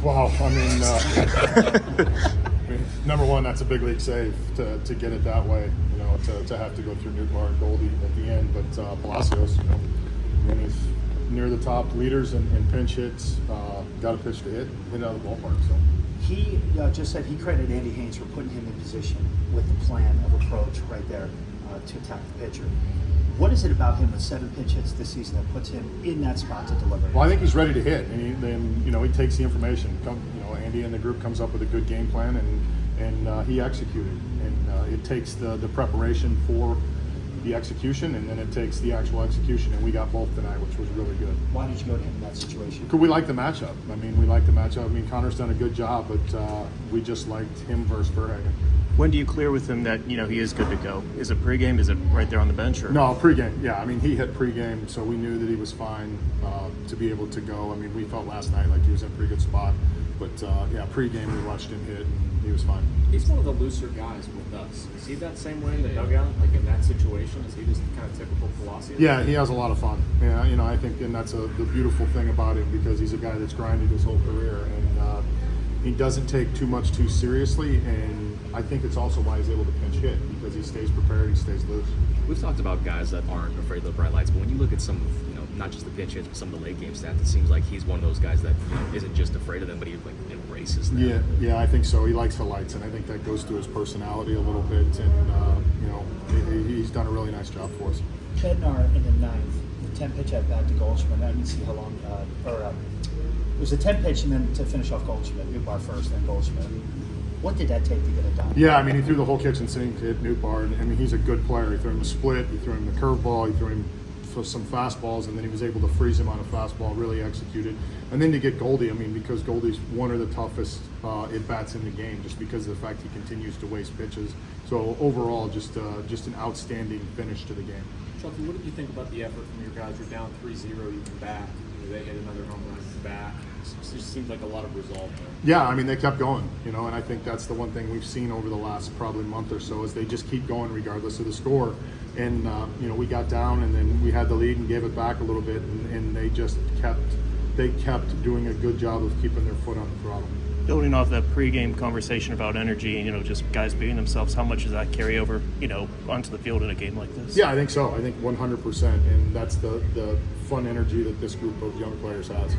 Wow, I mean, number one, that's a big league save to get it that way. To have to go through Newbar and Goldie at the end, but Palacios, is near the top leaders in pinch hits. Got a pitch to hit out of the ballpark. So he just said he credited Andy Haynes for putting him in position with the plan of approach right there to attack the pitcher. What is it about him with 7 pinch hits this season that puts him in that spot to deliver? Well, I think he's ready to hit, and he takes the information. Andy and the group comes up with a good game plan, and he executed. And it takes the preparation for the execution, and then it takes the actual execution. And we got both tonight, which was really good. Why did you go to him in that situation? Because we like the matchup. We like the matchup. Connor's done a good job, but we just liked him versus Verhagen. When do you clear with him that he is good to go? Is it pregame? Is it right there on the bench? Or? No, pregame. Yeah, he hit pregame, so we knew that he was fine to be able to go. We felt last night like he was in a pretty good spot, but pregame we watched him hit, and he was fine. He's one of the looser guys with us. Is he that same way in the dugout, like in that situation? Is he just kind of typical Palacios? Yeah, he has a lot of fun. Yeah, I think, and that's the beautiful thing about him, because he's a guy that's grinded his whole career, and he doesn't take too much too seriously, and I think it's also why he's able to pinch hit, because he stays prepared, he stays loose. We've talked about guys that aren't afraid of the bright lights, but when you look at some of, not just the pinch hits, but some of the late game stats, it seems like he's one of those guys that isn't just afraid of them, but he embraces them. Yeah, I think so. He likes the lights, and I think that goes to his personality a little bit, and he's done a really nice job for us. Bednar in the 9th, the 10 pitch at bat to Goldschmidt. I didn't see how long, it was a 10 pitch, and then to finish off Goldschmidt, Newbar first, then Goldschmidt. What did that take to get it done? Yeah, he threw the whole kitchen sink to hit Newbar, and he's a good player. He threw him a split, he threw him the curveball, he threw him for some fastballs, and then he was able to freeze him on a fastball, really executed. And then to get Goldie, because Goldie's one of the toughest at-bats in the game, just because of the fact he continues to waste pitches. So overall, just an outstanding finish to the game. Shelton, what did you think about the effort from your guys? You're down 3-0, you come back, they hit another home run back. It just seems like a lot of resolve there. Yeah, they kept going, and I think that's the one thing we've seen over the last probably month or so, is they just keep going regardless of the score. And we got down, and then we had the lead and gave it back a little bit, and they just kept doing a good job of keeping their foot on the throttle. Building off that pregame conversation about energy and just guys being themselves, how much does that carry over onto the field in a game like this? Yeah, I think so. I think 100%, and that's the fun energy that this group of young players has.